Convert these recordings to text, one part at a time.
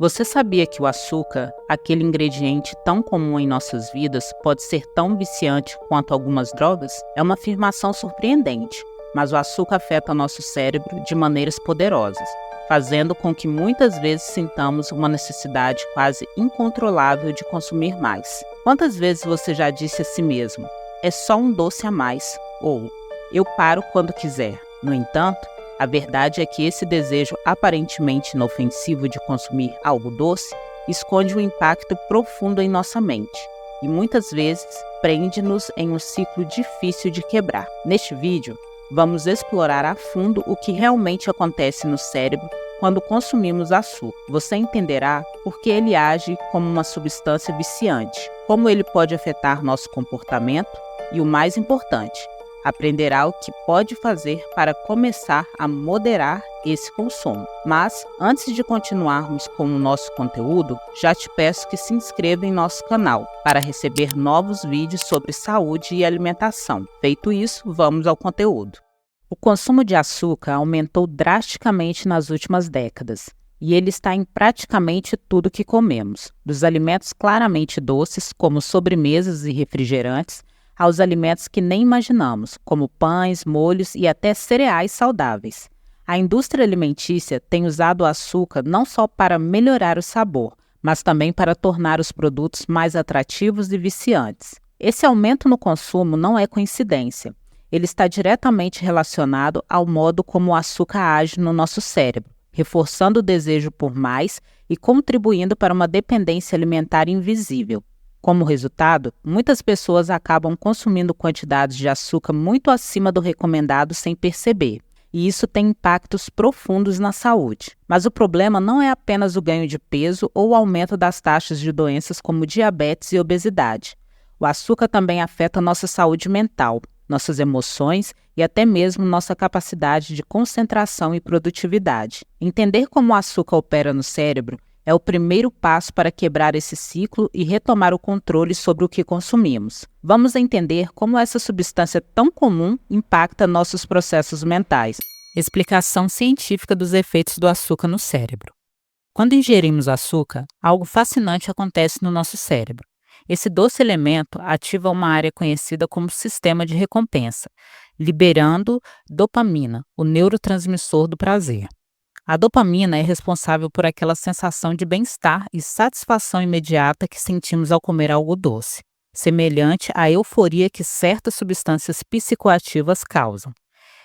Você sabia que o açúcar, aquele ingrediente tão comum em nossas vidas, pode ser tão viciante quanto algumas drogas? É uma afirmação surpreendente, mas o açúcar afeta nosso cérebro de maneiras poderosas, fazendo com que muitas vezes sintamos uma necessidade quase incontrolável de consumir mais. Quantas vezes você já disse a si mesmo, é só um doce a mais, ou eu paro quando quiser? No entanto, a verdade é que esse desejo aparentemente inofensivo de consumir algo doce esconde um impacto profundo em nossa mente e muitas vezes prende-nos em um ciclo difícil de quebrar. Neste vídeo, vamos explorar a fundo o que realmente acontece no cérebro quando consumimos açúcar. Você entenderá por que ele age como uma substância viciante, como ele pode afetar nosso comportamento e, o mais importante, aprenderá o que pode fazer para começar a moderar esse consumo. Mas, antes de continuarmos com o nosso conteúdo, já te peço que se inscreva em nosso canal para receber novos vídeos sobre saúde e alimentação. Feito isso, vamos ao conteúdo. O consumo de açúcar aumentou drasticamente nas últimas décadas, e ele está em praticamente tudo que comemos, dos alimentos claramente doces, como sobremesas e refrigerantes, aos alimentos que nem imaginamos, como pães, molhos e até cereais saudáveis. A indústria alimentícia tem usado o açúcar não só para melhorar o sabor, mas também para tornar os produtos mais atrativos e viciantes. Esse aumento no consumo não é coincidência. Ele está diretamente relacionado ao modo como o açúcar age no nosso cérebro, reforçando o desejo por mais e contribuindo para uma dependência alimentar invisível. Como resultado, muitas pessoas acabam consumindo quantidades de açúcar muito acima do recomendado sem perceber, e isso tem impactos profundos na saúde. Mas o problema não é apenas o ganho de peso ou o aumento das taxas de doenças como diabetes e obesidade. O açúcar também afeta nossa saúde mental, nossas emoções e até mesmo nossa capacidade de concentração e produtividade. Entender como o açúcar opera no cérebro é o primeiro passo para quebrar esse ciclo e retomar o controle sobre o que consumimos. Vamos entender como essa substância tão comum impacta nossos processos mentais. Explicação científica dos efeitos do açúcar no cérebro. Quando ingerimos açúcar, algo fascinante acontece no nosso cérebro. Esse doce elemento ativa uma área conhecida como sistema de recompensa, liberando dopamina, o neurotransmissor do prazer. A dopamina é responsável por aquela sensação de bem-estar e satisfação imediata que sentimos ao comer algo doce, semelhante à euforia que certas substâncias psicoativas causam.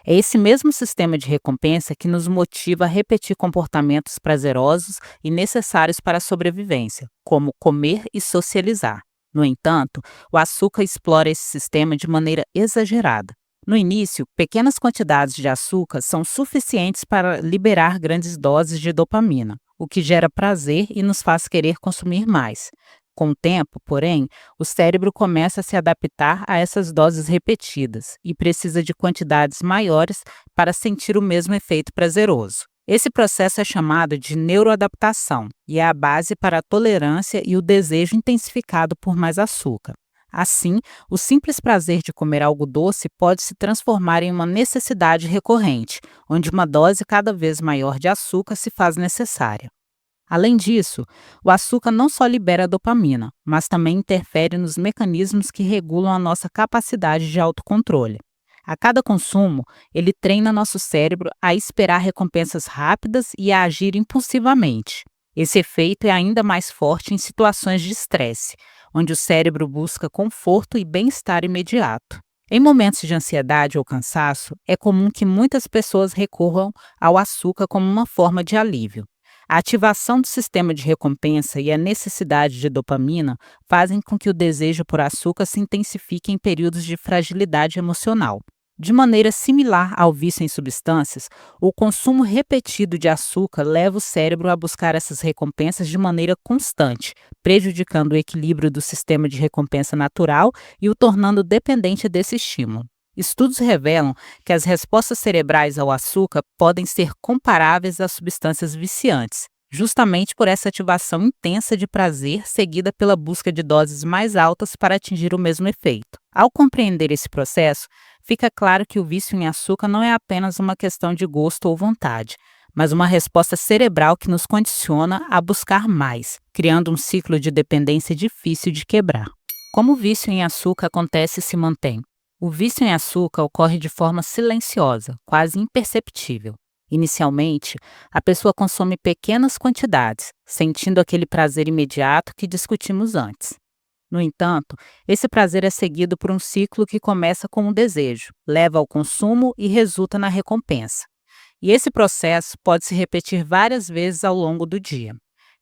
É esse mesmo sistema de recompensa que nos motiva a repetir comportamentos prazerosos e necessários para a sobrevivência, como comer e socializar. No entanto, o açúcar explora esse sistema de maneira exagerada. No início, pequenas quantidades de açúcar são suficientes para liberar grandes doses de dopamina, o que gera prazer e nos faz querer consumir mais. Com o tempo, porém, o cérebro começa a se adaptar a essas doses repetidas e precisa de quantidades maiores para sentir o mesmo efeito prazeroso. Esse processo é chamado de neuroadaptação e é a base para a tolerância e o desejo intensificado por mais açúcar. Assim, o simples prazer de comer algo doce pode se transformar em uma necessidade recorrente, onde uma dose cada vez maior de açúcar se faz necessária. Além disso, o açúcar não só libera dopamina, mas também interfere nos mecanismos que regulam a nossa capacidade de autocontrole. A cada consumo, ele treina nosso cérebro a esperar recompensas rápidas e a agir impulsivamente. Esse efeito é ainda mais forte em situações de estresse, onde o cérebro busca conforto e bem-estar imediato. Em momentos de ansiedade ou cansaço, é comum que muitas pessoas recorram ao açúcar como uma forma de alívio. A ativação do sistema de recompensa e a necessidade de dopamina fazem com que o desejo por açúcar se intensifique em períodos de fragilidade emocional. De maneira similar ao vício em substâncias, o consumo repetido de açúcar leva o cérebro a buscar essas recompensas de maneira constante, prejudicando o equilíbrio do sistema de recompensa natural e o tornando dependente desse estímulo. Estudos revelam que as respostas cerebrais ao açúcar podem ser comparáveis às substâncias viciantes, justamente por essa ativação intensa de prazer seguida pela busca de doses mais altas para atingir o mesmo efeito. Ao compreender esse processo, fica claro que o vício em açúcar não é apenas uma questão de gosto ou vontade, mas uma resposta cerebral que nos condiciona a buscar mais, criando um ciclo de dependência difícil de quebrar. Como o vício em açúcar acontece e se mantém? O vício em açúcar ocorre de forma silenciosa, quase imperceptível. Inicialmente, a pessoa consome pequenas quantidades, sentindo aquele prazer imediato que discutimos antes. No entanto, esse prazer é seguido por um ciclo que começa com um desejo, leva ao consumo e resulta na recompensa. E esse processo pode se repetir várias vezes ao longo do dia.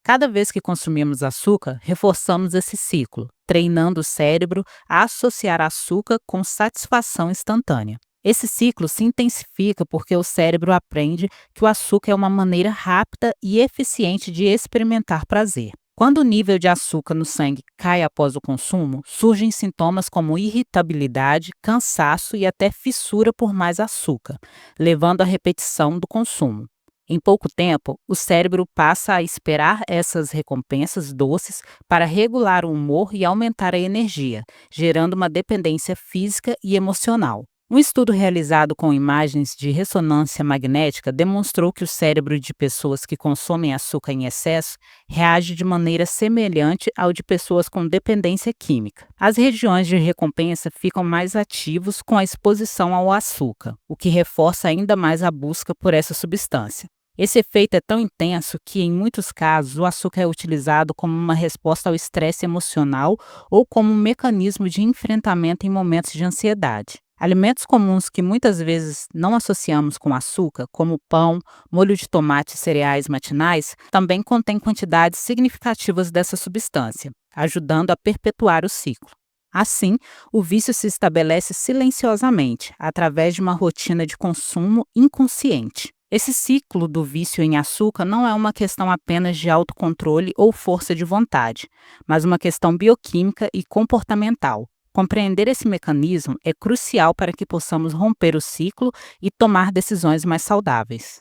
Cada vez que consumimos açúcar, reforçamos esse ciclo, treinando o cérebro a associar açúcar com satisfação instantânea. Esse ciclo se intensifica porque o cérebro aprende que o açúcar é uma maneira rápida e eficiente de experimentar prazer. Quando o nível de açúcar no sangue cai após o consumo, surgem sintomas como irritabilidade, cansaço e até fissura por mais açúcar, levando à repetição do consumo. Em pouco tempo, o cérebro passa a esperar essas recompensas doces para regular o humor e aumentar a energia, gerando uma dependência física e emocional. Um estudo realizado com imagens de ressonância magnética demonstrou que o cérebro de pessoas que consomem açúcar em excesso reage de maneira semelhante ao de pessoas com dependência química. As regiões de recompensa ficam mais ativos com a exposição ao açúcar, o que reforça ainda mais a busca por essa substância. Esse efeito é tão intenso que, em muitos casos, o açúcar é utilizado como uma resposta ao estresse emocional ou como um mecanismo de enfrentamento em momentos de ansiedade. Alimentos comuns que muitas vezes não associamos com açúcar, como pão, molho de tomate e cereais matinais, também contêm quantidades significativas dessa substância, ajudando a perpetuar o ciclo. Assim, o vício se estabelece silenciosamente, através de uma rotina de consumo inconsciente. Esse ciclo do vício em açúcar não é uma questão apenas de autocontrole ou força de vontade, mas uma questão bioquímica e comportamental. Compreender esse mecanismo é crucial para que possamos romper o ciclo e tomar decisões mais saudáveis.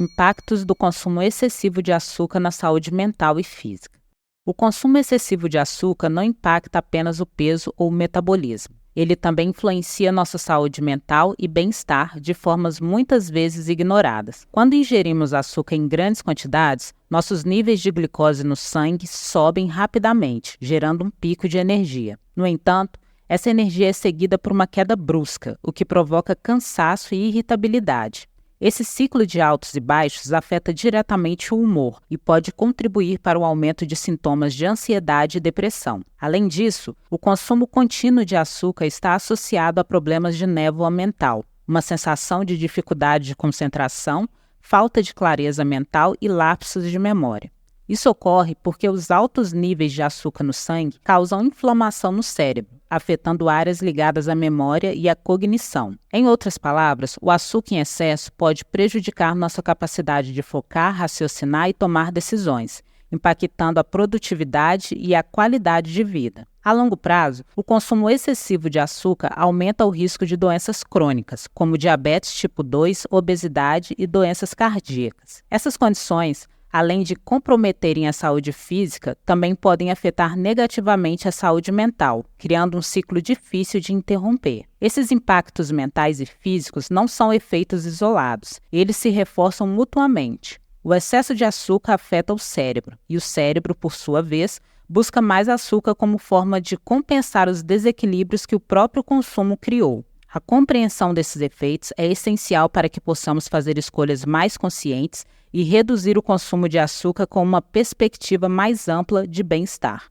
Impactos do consumo excessivo de açúcar na saúde mental e física. O consumo excessivo de açúcar não impacta apenas o peso ou o metabolismo. Ele também influencia nossa saúde mental e bem-estar de formas muitas vezes ignoradas. Quando ingerimos açúcar em grandes quantidades, nossos níveis de glicose no sangue sobem rapidamente, gerando um pico de energia. No entanto, essa energia é seguida por uma queda brusca, o que provoca cansaço e irritabilidade. Esse ciclo de altos e baixos afeta diretamente o humor e pode contribuir para o aumento de sintomas de ansiedade e depressão. Além disso, o consumo contínuo de açúcar está associado a problemas de névoa mental, uma sensação de dificuldade de concentração, falta de clareza mental e lapsos de memória. Isso ocorre porque os altos níveis de açúcar no sangue causam inflamação no cérebro, afetando áreas ligadas à memória e à cognição. Em outras palavras, o açúcar em excesso pode prejudicar nossa capacidade de focar, raciocinar e tomar decisões, impactando a produtividade e a qualidade de vida. A longo prazo, o consumo excessivo de açúcar aumenta o risco de doenças crônicas, como diabetes tipo 2, obesidade e doenças cardíacas. Essas condições, além de comprometerem a saúde física, também podem afetar negativamente a saúde mental, criando um ciclo difícil de interromper. Esses impactos mentais e físicos não são efeitos isolados, eles se reforçam mutuamente. O excesso de açúcar afeta o cérebro, e o cérebro, por sua vez, busca mais açúcar como forma de compensar os desequilíbrios que o próprio consumo criou. A compreensão desses efeitos é essencial para que possamos fazer escolhas mais conscientes e reduzir o consumo de açúcar com uma perspectiva mais ampla de bem-estar.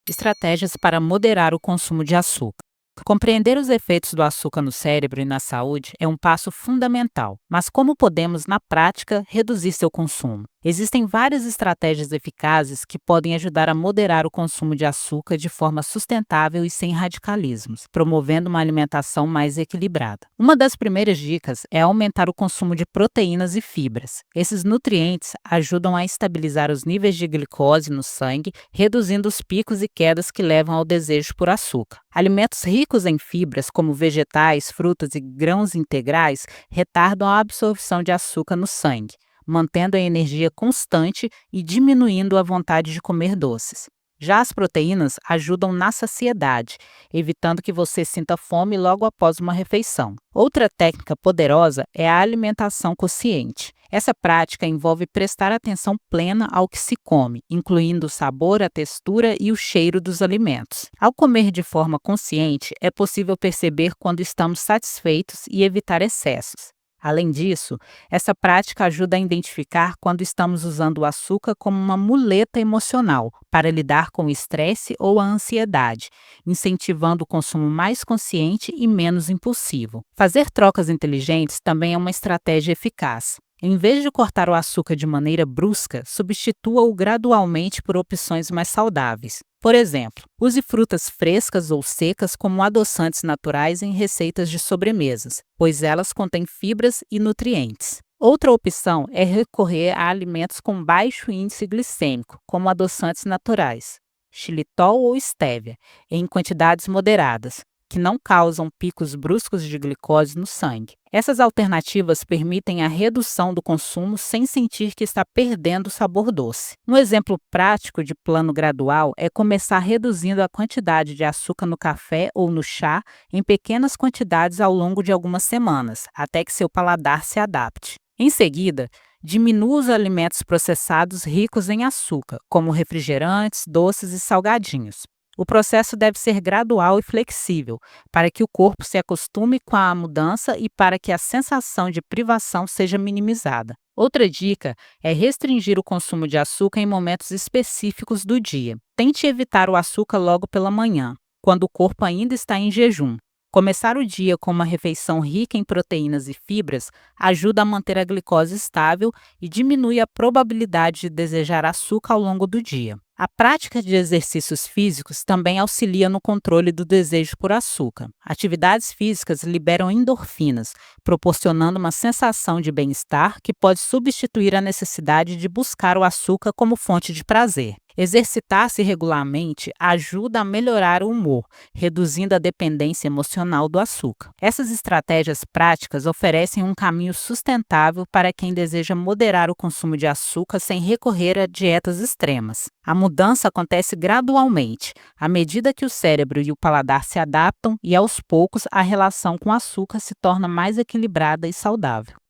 Estratégias para moderar o consumo de açúcar. Compreender os efeitos do açúcar no cérebro e na saúde é um passo fundamental, mas como podemos, na prática, reduzir seu consumo? Existem várias estratégias eficazes que podem ajudar a moderar o consumo de açúcar de forma sustentável e sem radicalismos, promovendo uma alimentação mais equilibrada. Uma das primeiras dicas é aumentar o consumo de proteínas e fibras. Esses nutrientes ajudam a estabilizar os níveis de glicose no sangue, reduzindo os picos e quedas que levam ao desejo por açúcar. Alimentos ricos em fibras, como vegetais, frutas e grãos integrais, retardam a absorção de açúcar no sangue, mantendo a energia constante e diminuindo a vontade de comer doces. Já as proteínas ajudam na saciedade, evitando que você sinta fome logo após uma refeição. Outra técnica poderosa é a alimentação consciente. Essa prática envolve prestar atenção plena ao que se come, incluindo o sabor, a textura e o cheiro dos alimentos. Ao comer de forma consciente, é possível perceber quando estamos satisfeitos e evitar excessos. Além disso, essa prática ajuda a identificar quando estamos usando o açúcar como uma muleta emocional para lidar com o estresse ou a ansiedade, incentivando o consumo mais consciente e menos impulsivo. Fazer trocas inteligentes também é uma estratégia eficaz. Em vez de cortar o açúcar de maneira brusca, substitua-o gradualmente por opções mais saudáveis. Por exemplo, use frutas frescas ou secas como adoçantes naturais em receitas de sobremesas, pois elas contêm fibras e nutrientes. Outra opção é recorrer a alimentos com baixo índice glicêmico, como adoçantes naturais, xilitol ou estévia, em quantidades moderadas, que não causam picos bruscos de glicose no sangue. Essas alternativas permitem a redução do consumo sem sentir que está perdendo o sabor doce. Um exemplo prático de plano gradual é começar reduzindo a quantidade de açúcar no café ou no chá em pequenas quantidades ao longo de algumas semanas, até que seu paladar se adapte. Em seguida, diminua os alimentos processados ricos em açúcar, como refrigerantes, doces e salgadinhos. O processo deve ser gradual e flexível, para que o corpo se acostume com a mudança e para que a sensação de privação seja minimizada. Outra dica é restringir o consumo de açúcar em momentos específicos do dia. Tente evitar o açúcar logo pela manhã, quando o corpo ainda está em jejum. Começar o dia com uma refeição rica em proteínas e fibras ajuda a manter a glicose estável e diminui a probabilidade de desejar açúcar ao longo do dia. A prática de exercícios físicos também auxilia no controle do desejo por açúcar. Atividades físicas liberam endorfinas, proporcionando uma sensação de bem-estar que pode substituir a necessidade de buscar o açúcar como fonte de prazer. Exercitar-se regularmente ajuda a melhorar o humor, reduzindo a dependência emocional do açúcar. Essas estratégias práticas oferecem um caminho sustentável para quem deseja moderar o consumo de açúcar sem recorrer a dietas extremas. A mudança acontece gradualmente, à medida que o cérebro e o paladar se adaptam e, aos poucos, a relação com o açúcar se torna mais equilibrada e saudável.